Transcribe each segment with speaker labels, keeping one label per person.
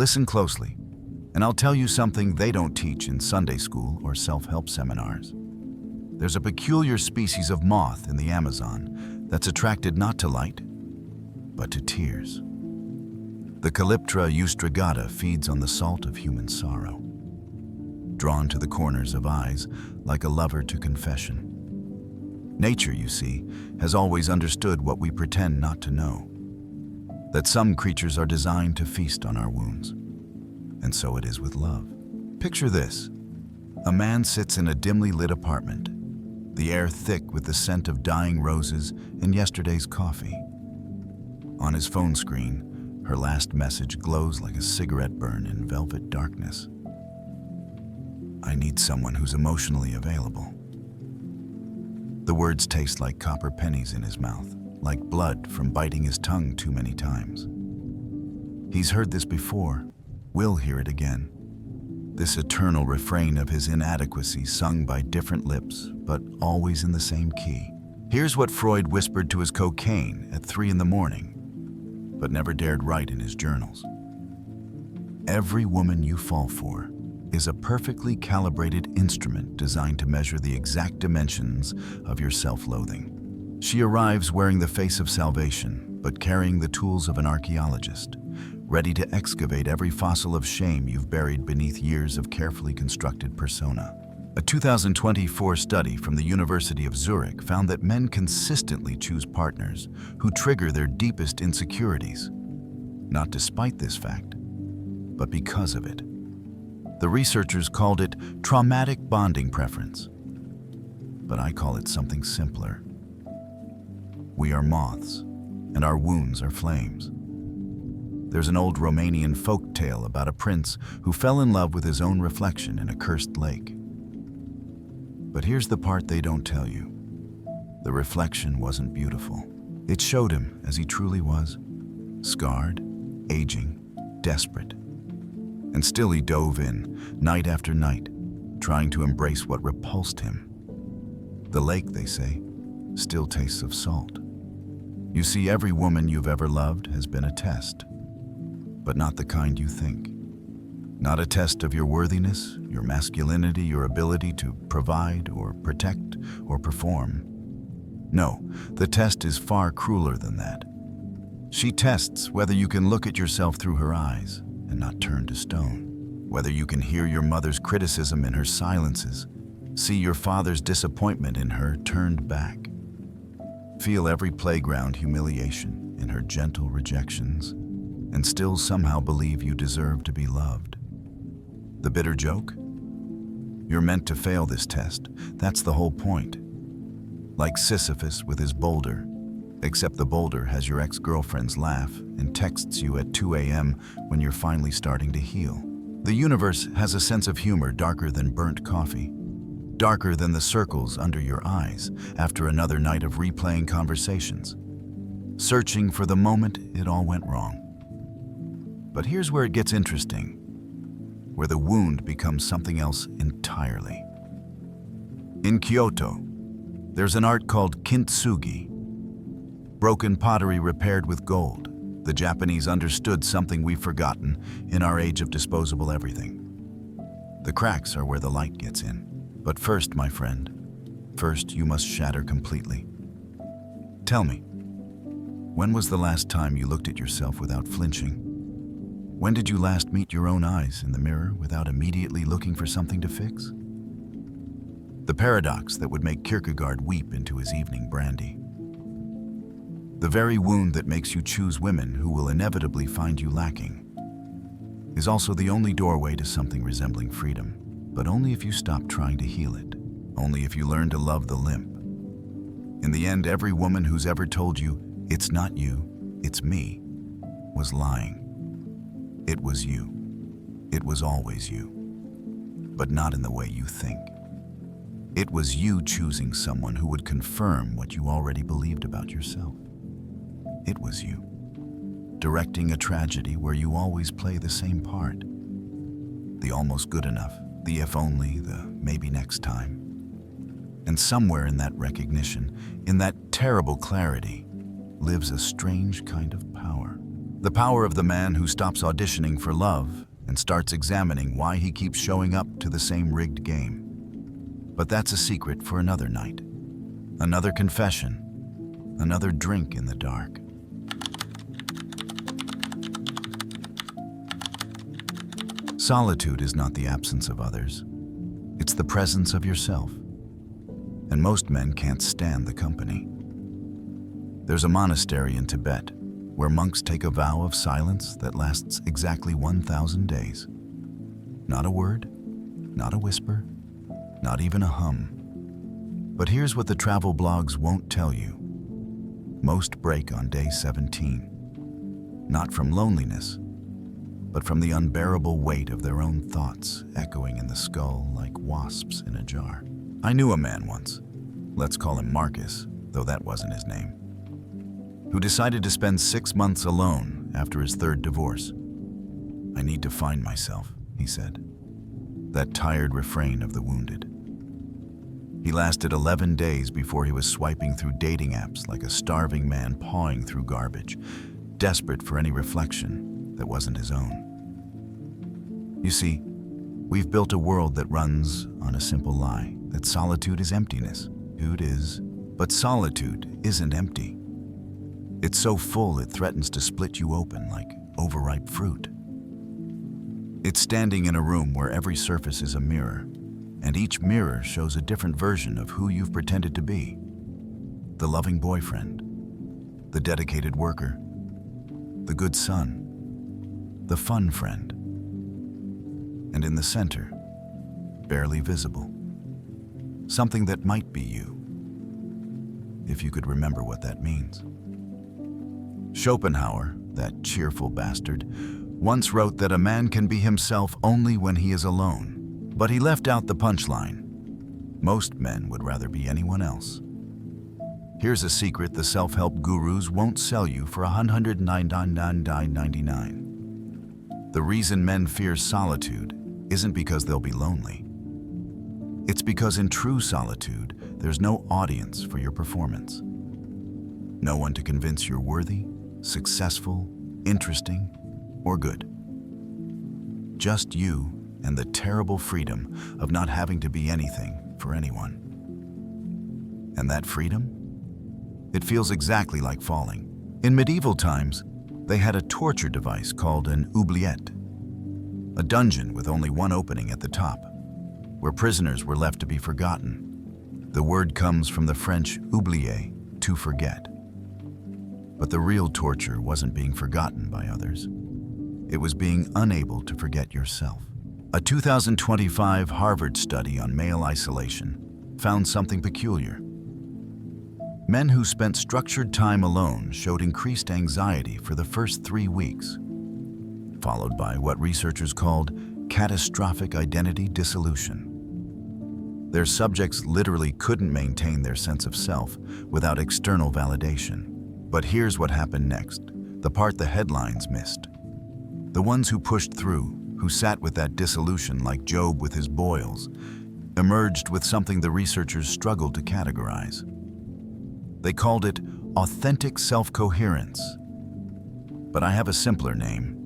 Speaker 1: Listen closely, and I'll tell you something they don't teach in Sunday school or self-help seminars. There's a peculiar species of moth in the Amazon that's attracted not to light, but to tears. The Calyptra ustrigata feeds on the salt of human sorrow, drawn to the corners of eyes like a lover to confession. Nature, you see, has always understood what we pretend not to know, that some creatures are designed to feast on our wounds. And so it is with love. Picture this. A man sits in a dimly lit apartment, the air thick with the scent of dying roses and yesterday's coffee. On his phone screen, her last message glows like a cigarette burn in velvet darkness. I need someone who's emotionally available. The words taste like copper pennies in his mouth, like blood from biting his tongue too many times. He's heard this before, will hear it again. This eternal refrain of his inadequacy sung by different lips, but always in the same key. Here's what Freud whispered to his cocaine at 3 a.m, but never dared write in his journals. Every woman you fall for is a perfectly calibrated instrument designed to measure the exact dimensions of your self-loathing. She arrives wearing the face of salvation, but carrying the tools of an archaeologist, ready to excavate every fossil of shame you've buried beneath years of carefully constructed persona. A 2024 study from the University of Zurich found that men consistently choose partners who trigger their deepest insecurities, not despite this fact, but because of it. The researchers called it traumatic bonding preference, but I call it something simpler. We are moths, and our wounds are flames. There's an old Romanian folk tale about a prince who fell in love with his own reflection in a cursed lake. But here's the part they don't tell you. The reflection wasn't beautiful. It showed him as he truly was, scarred, aging, desperate. And still he dove in, night after night, trying to embrace what repulsed him. The lake, they say, still tastes of salt. You see, every woman you've ever loved has been a test, but not the kind you think. Not a test of your worthiness, your masculinity, your ability to provide or protect or perform. No, the test is far crueler than that. She tests whether you can look at yourself through her eyes and not turn to stone, whether you can hear your mother's criticism in her silences, see your father's disappointment in her turned back, feel every playground humiliation in her gentle rejections, and still somehow believe you deserve to be loved. The bitter joke? You're meant to fail this test. That's the whole point. Like Sisyphus with his boulder, except the boulder has your ex-girlfriend's laugh and texts you at 2 a.m. when you're finally starting to heal. The universe has a sense of humor darker than burnt coffee, darker than the circles under your eyes after another night of replaying conversations, searching for the moment it all went wrong. But here's where it gets interesting, where the wound becomes something else entirely. In Kyoto, there's an art called kintsugi, broken pottery repaired with gold. The Japanese understood something we've forgotten in our age of disposable everything. The cracks are where the light gets in. But first, my friend, first you must shatter completely. Tell me, when was the last time you looked at yourself without flinching? When did you last meet your own eyes in the mirror without immediately looking for something to fix? The paradox that would make Kierkegaard weep into his evening brandy. The very wound that makes you choose women who will inevitably find you lacking is also the only doorway to something resembling freedom, but only if you stop trying to heal it, only if you learn to love the limp. In the end, every woman who's ever told you, "It's not you, it's me," was lying. It was you. It was always you, but not in the way you think. It was you choosing someone who would confirm what you already believed about yourself. It was you, directing a tragedy where you always play the same part. The almost good enough, the if only, the maybe next time. And somewhere in that recognition, in that terrible clarity, lives a strange kind of power. The power of the man who stops auditioning for love and starts examining why he keeps showing up to the same rigged game. But that's a secret for another night. Another confession, another drink in the dark. Solitude is not the absence of others. It's the presence of yourself. And most men can't stand the company. There's a monastery in Tibet where monks take a vow of silence that lasts exactly 1,000 days. Not a word, not a whisper, not even a hum. But here's what the travel blogs won't tell you. Most break on day 17. Not from loneliness, but from the unbearable weight of their own thoughts echoing in the skull like wasps in a jar. I knew a man once, let's call him Marcus, though that wasn't his name, who decided to spend 6 months alone after his third divorce. "I need to find myself," he said, that tired refrain of the wounded. He lasted 11 days before he was swiping through dating apps like a starving man pawing through garbage, desperate for any reflection that wasn't his own. You see, we've built a world that runs on a simple lie, that solitude is emptiness. It is, but solitude isn't empty. It's so full it threatens to split you open like overripe fruit. It's standing in a room where every surface is a mirror, and each mirror shows a different version of who you've pretended to be. The loving boyfriend, the dedicated worker, the good son, the fun friend. And in the center, barely visible, something that might be you, if you could remember what that means. Schopenhauer, that cheerful bastard, once wrote that a man can be himself only when he is alone. But he left out the punchline. Most men would rather be anyone else. Here's a secret the self-help gurus won't sell you for $199.99. The reason men fear solitude isn't because they'll be lonely. It's because in true solitude, there's no audience for your performance. No one to convince you're worthy, successful, interesting, or good. Just you and the terrible freedom of not having to be anything for anyone. And that freedom? It feels exactly like falling. In medieval times, they had a torture device called an oubliette, a dungeon with only one opening at the top, where prisoners were left to be forgotten. The word comes from the French oublier, to forget. But the real torture wasn't being forgotten by others. It was being unable to forget yourself. A 2025 Harvard study on male isolation found something peculiar. Men who spent structured time alone showed increased anxiety for the first 3 weeks, followed by what researchers called catastrophic identity dissolution. Their subjects literally couldn't maintain their sense of self without external validation. But here's what happened next, the part the headlines missed. The ones who pushed through, who sat with that dissolution like Job with his boils, emerged with something the researchers struggled to categorize. They called it authentic self-coherence. But I have a simpler name.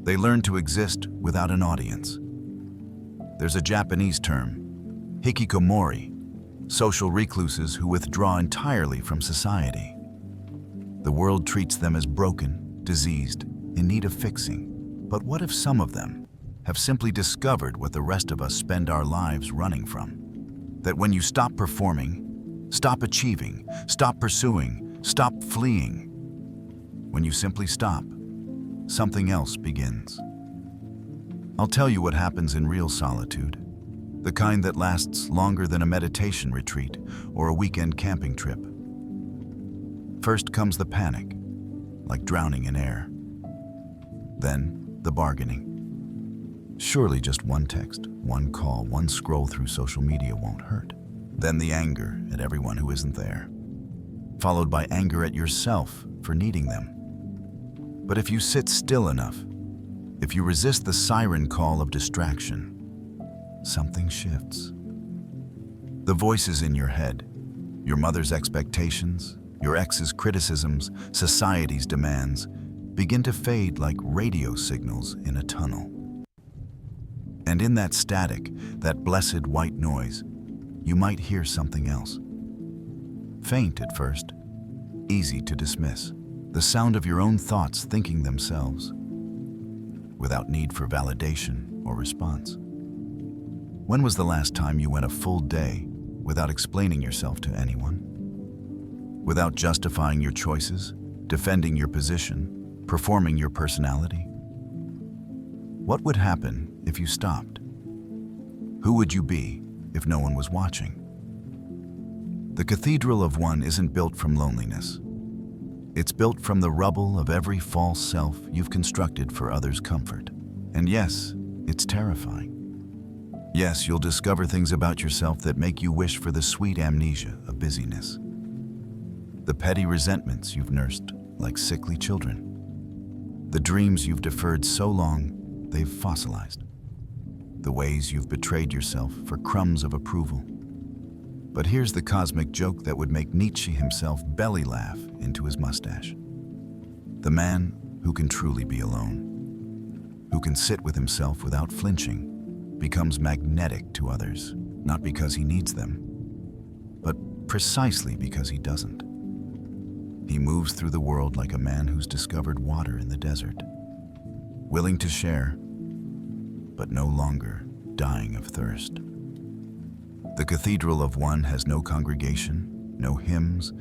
Speaker 1: They learned to exist without an audience. There's a Japanese term, hikikomori, social recluses who withdraw entirely from society. The world treats them as broken, diseased, in need of fixing. But what if some of them have simply discovered what the rest of us spend our lives running from? That when you stop performing, stop achieving, stop pursuing, stop fleeing, when you simply stop, something else begins. I'll tell you what happens in real solitude, the kind that lasts longer than a meditation retreat or a weekend camping trip. First comes the panic, like drowning in air. Then, the bargaining. Surely just one text, one call, one scroll through social media won't hurt. Then the anger at everyone who isn't there, followed by anger at yourself for needing them. But if you sit still enough, if you resist the siren call of distraction, something shifts. The voices in your head, your mother's expectations, your ex's criticisms, society's demands, begin to fade like radio signals in a tunnel. And in that static, that blessed white noise, you might hear something else. Faint at first, easy to dismiss. The sound of your own thoughts thinking themselves, without need for validation or response. When was the last time you went a full day without explaining yourself to anyone? Without justifying your choices, defending your position, performing your personality? What would happen if you stopped? Who would you be if no one was watching? The cathedral of one isn't built from loneliness. It's built from the rubble of every false self you've constructed for others' comfort. And yes, it's terrifying. Yes, you'll discover things about yourself that make you wish for the sweet amnesia of busyness. The petty resentments you've nursed like sickly children. The dreams you've deferred so long they've fossilized. The ways you've betrayed yourself for crumbs of approval. But here's the cosmic joke that would make Nietzsche himself belly laugh into his mustache. The man who can truly be alone, who can sit with himself without flinching, becomes magnetic to others, not because he needs them, but precisely because he doesn't. He moves through the world like a man who's discovered water in the desert, willing to share, but no longer dying of thirst. The cathedral of one has no congregation, no hymns,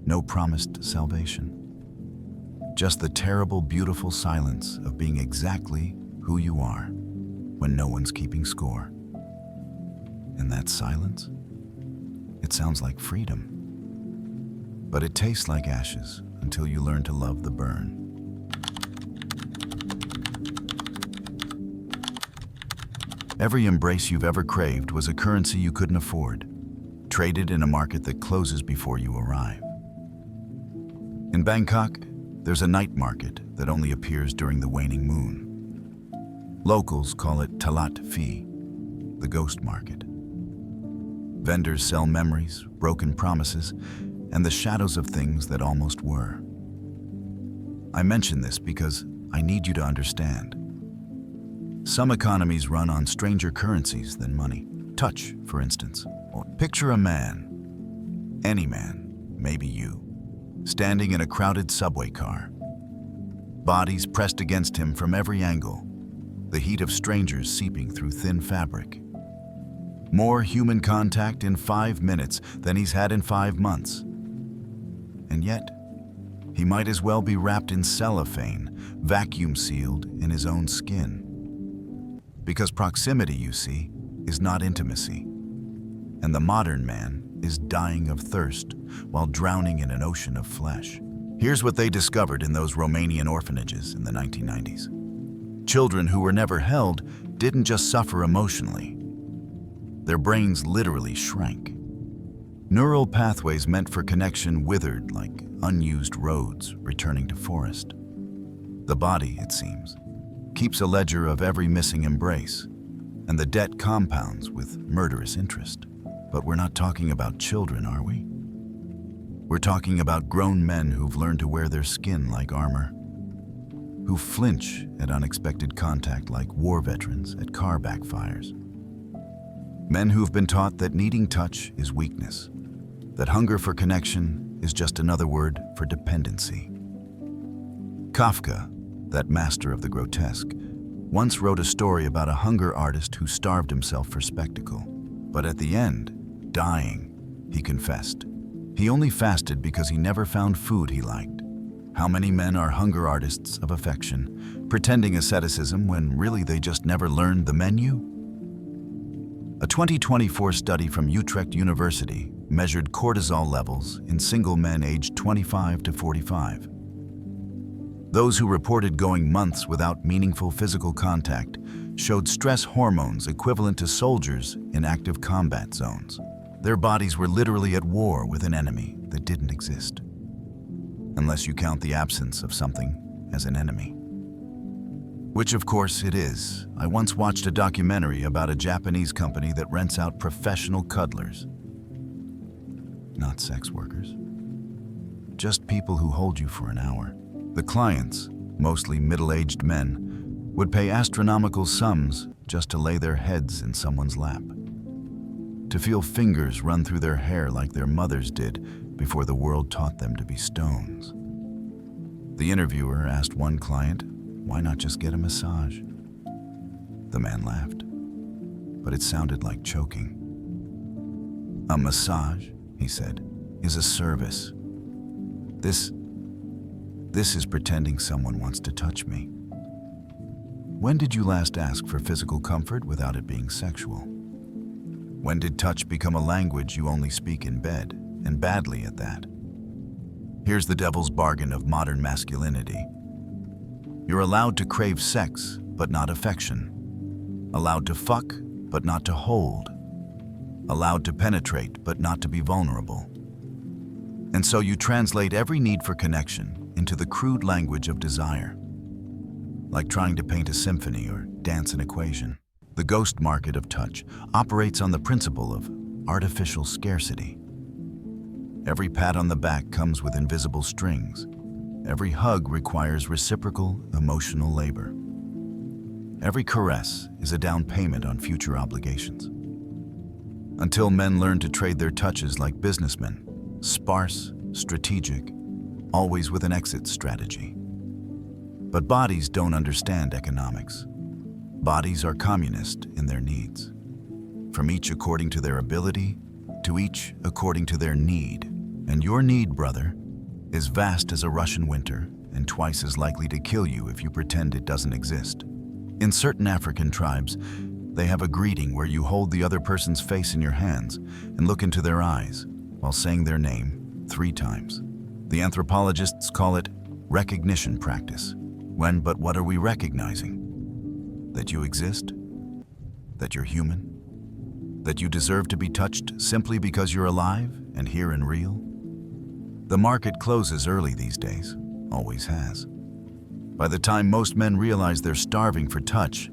Speaker 1: no promised salvation. Just the terrible, beautiful silence of being exactly who you are when no one's keeping score. And that silence? It sounds like freedom. But it tastes like ashes until you learn to love the burn. Every embrace you've ever craved was a currency you couldn't afford, traded in a market that closes before you arrive. In Bangkok, there's a night market that only appears during the waning moon. Locals call it Talat Phi, the ghost market. Vendors sell memories, broken promises, and the shadows of things that almost were. I mention this because I need you to understand. Some economies run on stranger currencies than money. Touch, for instance. Or picture a man, any man, maybe you, standing in a crowded subway car. Bodies pressed against him from every angle, the heat of strangers seeping through thin fabric. More human contact in 5 minutes than he's had in 5 months. And yet, he might as well be wrapped in cellophane, vacuum sealed in his own skin. Because proximity, you see, is not intimacy. And the modern man is dying of thirst while drowning in an ocean of flesh. Here's what they discovered in those Romanian orphanages in the 1990s. Children who were never held didn't just suffer emotionally. Their brains literally shrank. Neural pathways meant for connection withered like unused roads returning to forest. The body, it seems, keeps a ledger of every missing embrace, and the debt compounds with murderous interest. But we're not talking about children, are we? We're talking about grown men who've learned to wear their skin like armor, who flinch at unexpected contact like war veterans at car backfires. Men who've been taught that needing touch is weakness, that hunger for connection is just another word for dependency. Kafka, that master of the grotesque, once wrote a story about a hunger artist who starved himself for spectacle. But at the end, dying, he confessed. He only fasted because he never found food he liked. How many men are hunger artists of affection, pretending asceticism when really they just never learned the menu? A 2024 study from Utrecht University measured cortisol levels in single men aged 25 to 45. Those who reported going months without meaningful physical contact showed stress hormones equivalent to soldiers in active combat zones. Their bodies were literally at war with an enemy that didn't exist, unless you count the absence of something as an enemy. Which of course it is. I once watched a documentary about a Japanese company that rents out professional cuddlers. Not sex workers. Just people who hold you for an hour. The clients, mostly middle-aged men, would pay astronomical sums just to lay their heads in someone's lap, to feel fingers run through their hair like their mothers did before the world taught them to be stones. The interviewer asked one client, "Why not just get a massage?" The man laughed, but it sounded like choking. "A massage," he said, "is a service. This is pretending someone wants to touch me." When did you last ask for physical comfort without it being sexual? When did touch become a language you only speak in bed, and badly at that? Here's the devil's bargain of modern masculinity. You're allowed to crave sex, but not affection. Allowed to fuck, but not to hold. Allowed to penetrate, but not to be vulnerable. And so you translate every need for connection into the crude language of desire, like trying to paint a symphony or dance an equation. The ghost market of touch operates on the principle of artificial scarcity. Every pat on the back comes with invisible strings. Every hug requires reciprocal emotional labor. Every caress is a down payment on future obligations. Until men learn to trade their touches like businessmen, sparse, strategic, always with an exit strategy. But bodies don't understand economics. Bodies are communist in their needs. From each according to their ability, to each according to their need. And your need, brother, is vast as a Russian winter and twice as likely to kill you if you pretend it doesn't exist. In certain African tribes, they have a greeting where you hold the other person's face in your hands and look into their eyes while saying their name 3 times. The anthropologists call it recognition practice. But what are we recognizing? That you exist? That you're human? That you deserve to be touched simply because you're alive and here and real? The market closes early these days, always has. By the time most men realize they're starving for touch,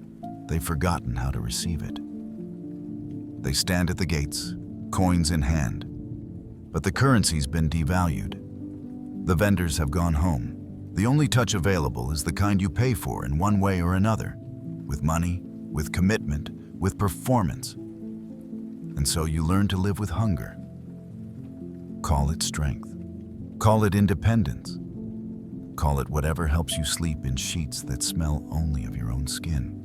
Speaker 1: they've forgotten how to receive it. They stand at the gates, coins in hand, but the currency's been devalued. The vendors have gone home. The only touch available is the kind you pay for in one way or another, with money, with commitment, with performance. And so you learn to live with hunger. Call it strength. Call it independence. Call it whatever helps you sleep in sheets that smell only of your own skin.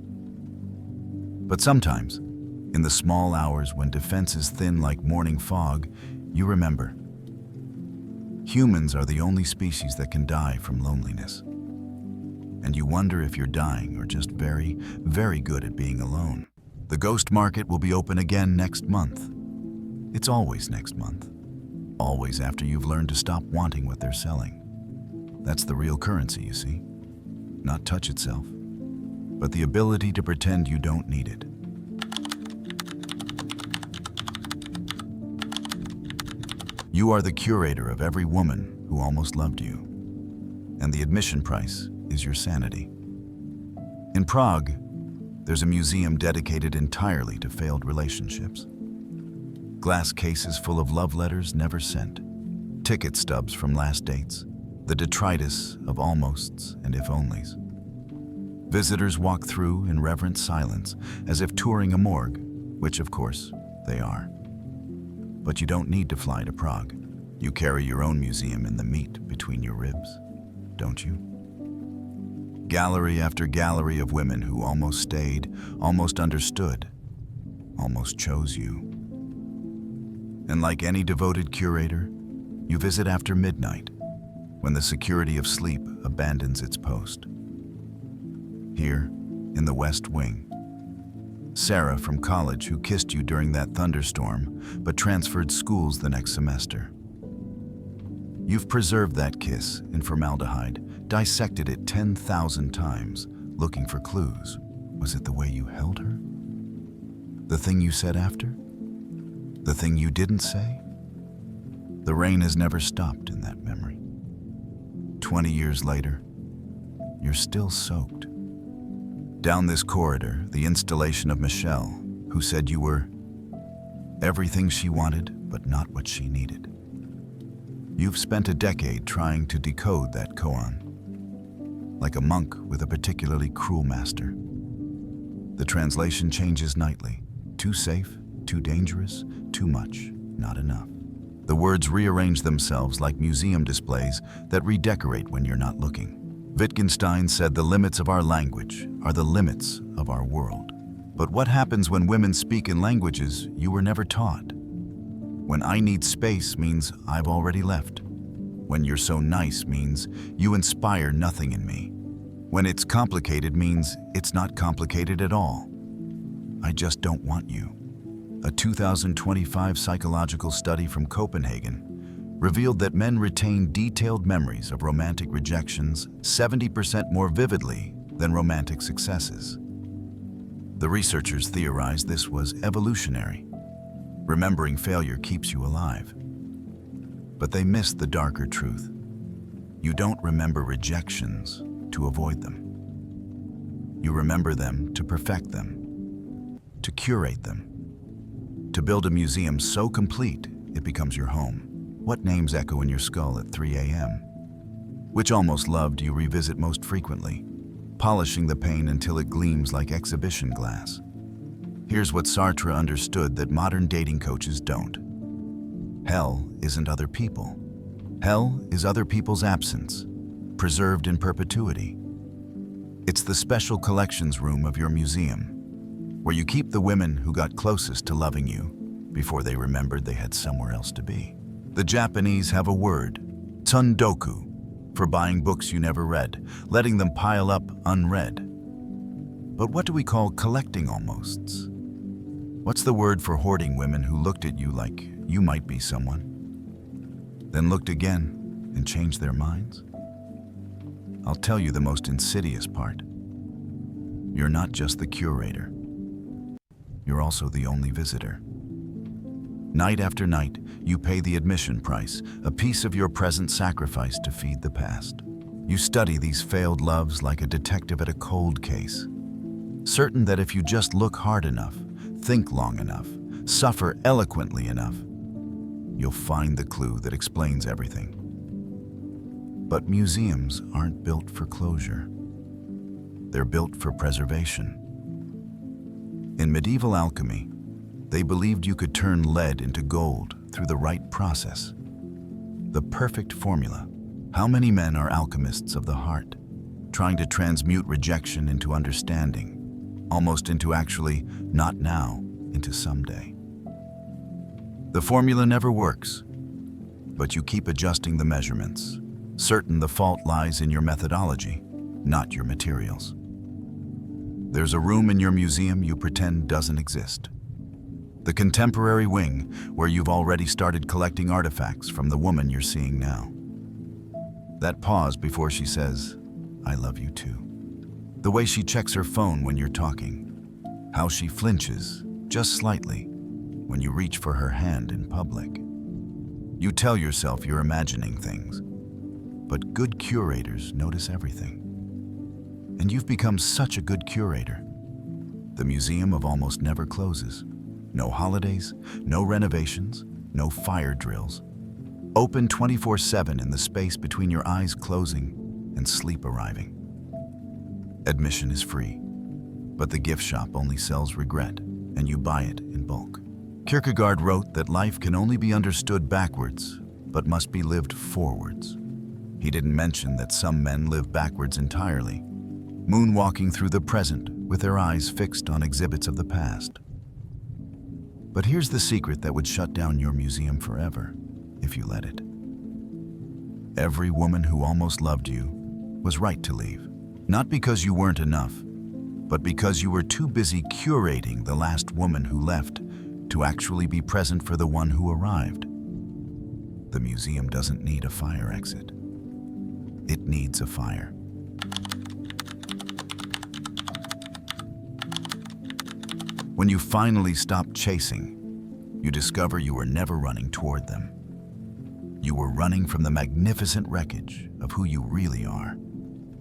Speaker 1: But sometimes, in the small hours when defense is thin like morning fog, you remember. Humans are the only species that can die from loneliness. And you wonder if you're dying or just very, very good at being alone. The ghost market will be open again next month. It's always next month. Always after you've learned to stop wanting what they're selling. That's the real currency, you see. Not touch itself, but the ability to pretend you don't need it. You are the curator of every woman who almost loved you, and the admission price is your sanity. In Prague, there's a museum dedicated entirely to failed relationships. Glass cases full of love letters never sent, ticket stubs from last dates, the detritus of almosts and if-onlys. Visitors walk through in reverent silence, as if touring a morgue, which of course they are. But you don't need to fly to Prague. You carry your own museum in the meat between your ribs, don't you? Gallery after gallery of women who almost stayed, almost understood, almost chose you. And like any devoted curator, you visit after midnight, when the security of sleep abandons its post. Here, in the West Wing, Sarah from college who kissed you during that thunderstorm, but transferred schools the next semester. You've preserved that kiss in formaldehyde, dissected it 10,000 times, looking for clues. Was it the way you held her? The thing you said after? The thing you didn't say? The rain has never stopped in that memory. 20 years later, you're still soaked. Down this corridor, the installation of Michelle, who said you were everything she wanted, but not what she needed. You've spent a decade trying to decode that koan. like a monk with a particularly cruel master. The translation changes nightly. Too safe, too dangerous, too much, not enough. The words rearrange themselves like museum displays that redecorate when you're not looking. Wittgenstein said the limits of our language are the limits of our world. But what happens when women speak in languages you were never taught? When I need space means I've already left. When you're so nice means you inspire nothing in me. When it's complicated means it's not complicated at all. I just don't want you. A 2025 psychological study from Copenhagen revealed that men retain detailed memories of romantic rejections 70% more vividly than romantic successes. The researchers theorized this was evolutionary. Remembering failure keeps you alive. But they missed the darker truth. You don't remember rejections to avoid them. You remember them to perfect them, to curate them, to build a museum so complete it becomes your home. What names echo in your skull at 3 a.m.? Which almost love do you revisit most frequently, polishing the pain until it gleams like exhibition glass? Here's what Sartre understood that modern dating coaches don't. Hell isn't other people. Hell is other people's absence, preserved in perpetuity. It's the special collections room of your museum, where you keep the women who got closest to loving you before they remembered they had somewhere else to be. The Japanese have a word, tsundoku, for buying books you never read, letting them pile up unread. But what do we call collecting almosts? What's the word for hoarding women who looked at you like you might be someone, then looked again and changed their minds? I'll tell you the most insidious part. You're not just the curator. You're also the only visitor. Night after night, you pay the admission price, a piece of your present sacrifice to feed the past. You study these failed loves like a detective at a cold case, certain that if you just look hard enough, think long enough, suffer eloquently enough, you'll find the clue that explains everything. But museums aren't built for closure. They're built for preservation. In medieval alchemy, they believed you could turn lead into gold through the right process. The perfect formula. How many men are alchemists of the heart, trying to transmute rejection into understanding, almost into actually not now, into someday? The formula never works, but you keep adjusting the measurements, certain the fault lies in your methodology, not your materials. There's a room in your museum you pretend doesn't exist. The contemporary wing, where you've already started collecting artifacts from the woman you're seeing now. That pause before she says, "I love you too." The way she checks her phone when you're talking. How she flinches, just slightly, when you reach for her hand in public. You tell yourself you're imagining things, but good curators notice everything. And you've become such a good curator. The museum of almost never closes. No holidays, no renovations, no fire drills. Open 24/7 in the space between your eyes closing and sleep arriving. Admission is free, but the gift shop only sells regret, and you buy it in bulk. Kierkegaard wrote that life can only be understood backwards, but must be lived forwards. He didn't mention that some men live backwards entirely, moonwalking through the present with their eyes fixed on exhibits of the past. But here's the secret that would shut down your museum forever, if you let it. Every woman who almost loved you was right to leave. Not because you weren't enough, but because you were too busy curating the last woman who left to actually be present for the one who arrived. The museum doesn't need a fire exit. It needs a fire. When you finally stop chasing, you discover you were never running toward them. You were running from the magnificent wreckage of who you really are.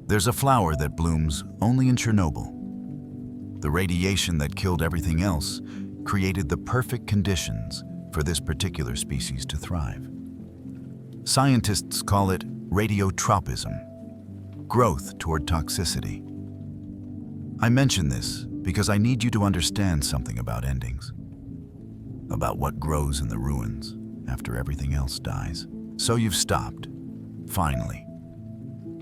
Speaker 1: There's a flower that blooms only in Chernobyl. The radiation that killed everything else created the perfect conditions for this particular species to thrive. Scientists call it radiotropism. growth toward toxicity. I mention this because I need you to understand something about endings, about what grows in the ruins after everything else dies. So you've stopped, finally.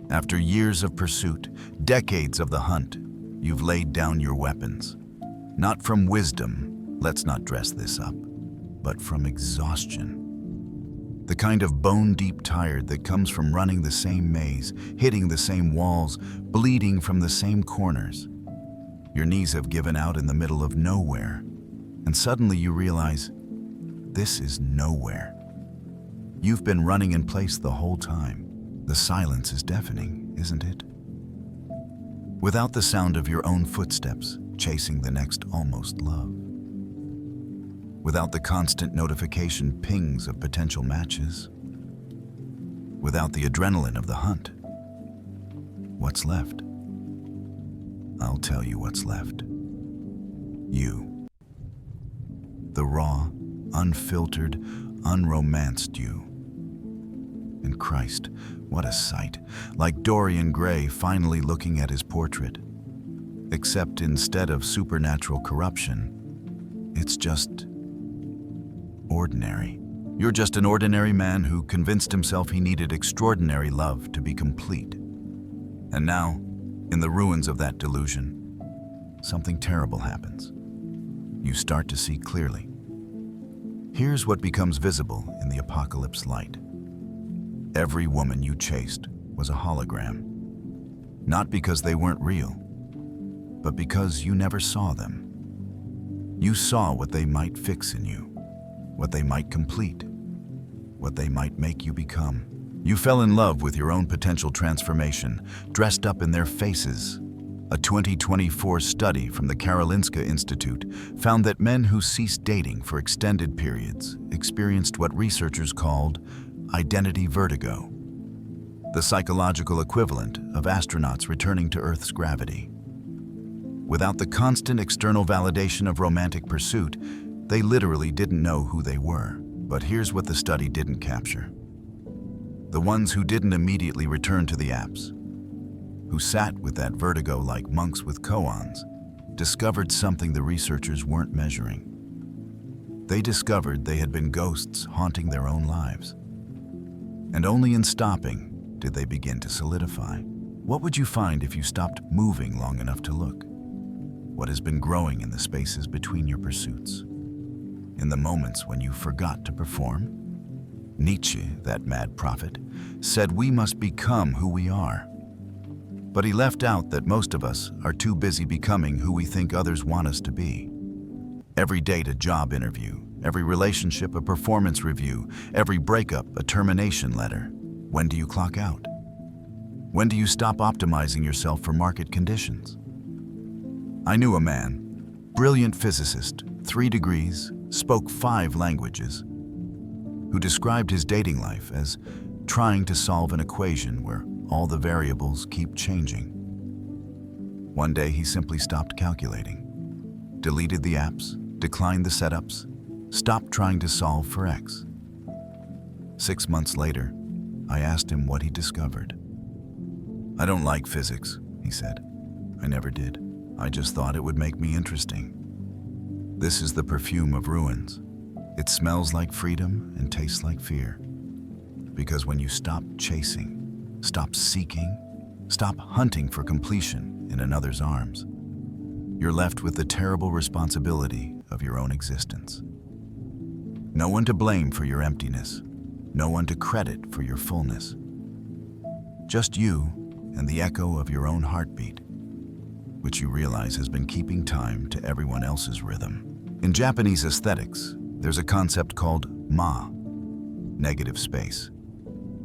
Speaker 1: After years of pursuit, decades of the hunt, you've laid down your weapons. Not from wisdom, let's not dress this up, but from exhaustion. The kind of bone-deep tired that comes from running the same maze, hitting the same walls, bleeding from the same corners. Your knees have given out in the middle of nowhere, and suddenly you realize, this is nowhere. You've been running in place the whole time. The silence is deafening, isn't it? Without the sound of your own footsteps chasing the next almost love. Without the constant notification pings of potential matches. Without the adrenaline of the hunt. What's left? I'll tell you what's left. You. The raw, unfiltered, unromanced you. And Christ, what a sight, like Dorian Gray finally looking at his portrait. Except instead of supernatural corruption, it's just ordinary. You're just an ordinary man who convinced himself he needed extraordinary love to be complete. And now, in the ruins of that delusion, something terrible happens. You start to see clearly. Here's what becomes visible in the apocalypse light. Every woman you chased was a hologram. Not because they weren't real, but because you never saw them. You saw what they might fix in you, what they might complete, what they might make you become. You fell in love with your own potential transformation, dressed up in their faces. A 2024 study from the Karolinska Institute found that men who ceased dating for extended periods experienced what researchers called identity vertigo, the psychological equivalent of astronauts returning to Earth's gravity. Without the constant external validation of romantic pursuit, they literally didn't know who they were. But here's what the study didn't capture. The ones who didn't immediately return to the apps, who sat with that vertigo like monks with koans, discovered something the researchers weren't measuring. They discovered they had been ghosts haunting their own lives. And only in stopping did they begin to solidify. What would you find if you stopped moving long enough to look? What has been growing in the spaces between your pursuits? In the moments when you forgot to perform? Nietzsche, that mad prophet, said we must become who we are. But he left out that most of us are too busy becoming who we think others want us to be. Every date a job interview, every relationship a performance review, every breakup a termination letter. When do you clock out? When do you stop optimizing yourself for market conditions? I knew a man, brilliant physicist, 3 degrees, spoke 5 languages, who described his dating life as trying to solve an equation where all the variables keep changing. One day he simply stopped calculating, deleted the apps, declined the setups, stopped trying to solve for X. 6 months later, I asked him what he discovered. I don't like physics, he said. I never did. I just thought it would make me interesting. This is the perfume of ruins. It smells like freedom and tastes like fear. Because when you stop chasing, stop seeking, stop hunting for completion in another's arms, you're left with the terrible responsibility of your own existence. No one to blame for your emptiness, no one to credit for your fullness. Just you and the echo of your own heartbeat, which you realize has been keeping time to everyone else's rhythm. In Japanese aesthetics, there's a concept called ma, negative space,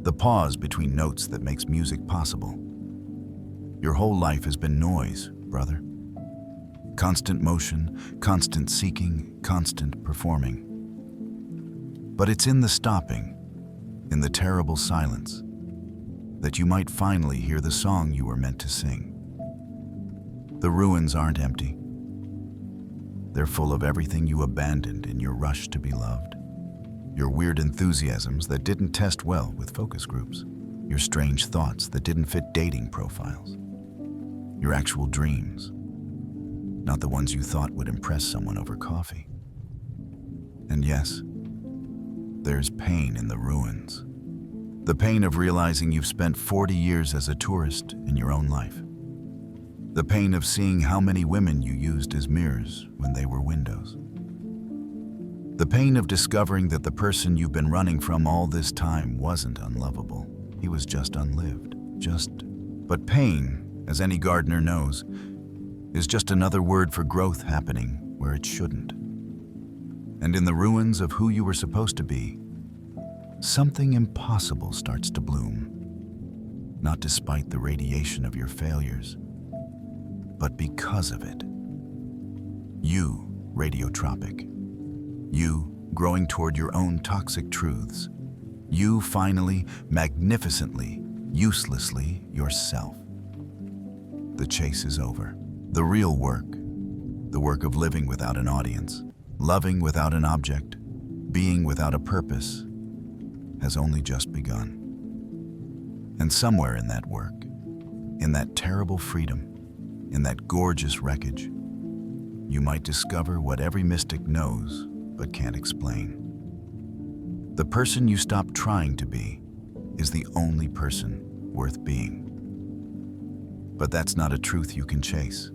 Speaker 1: the pause between notes that makes music possible. Your whole life has been noise, brother. Constant motion, constant seeking, constant performing. But it's in the stopping, in the terrible silence, that you might finally hear the song you were meant to sing. The ruins aren't empty. They're full of everything you abandoned in your rush to be loved. Your weird enthusiasms that didn't test well with focus groups. your strange thoughts that didn't fit dating profiles, your actual dreams, not the ones you thought would impress someone over coffee. And yes, there's pain in the ruins. The pain of realizing you've spent 40 years as a tourist in your own life. The pain of seeing how many women you used as mirrors when they were windows. The pain of discovering that the person you've been running from all this time wasn't unlovable. He was just unlived. But pain, as any gardener knows, is just another word for growth happening where it shouldn't. And in the ruins of who you were supposed to be, something impossible starts to bloom. Not despite the radiation of your failures, but because of it. You, radiotropic. You, growing toward your own toxic truths. You, finally, magnificently, uselessly yourself. The chase is over. The real work, the work of living without an audience, loving without an object, being without a purpose, has only just begun. And somewhere in that work, in that terrible freedom, in that gorgeous wreckage, you might discover what every mystic knows but can't explain. The person you stop trying to be is the only person worth being. But that's not a truth you can chase.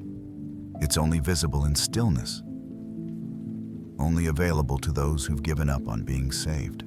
Speaker 1: It's only visible in stillness, only available to those who've given up on being saved.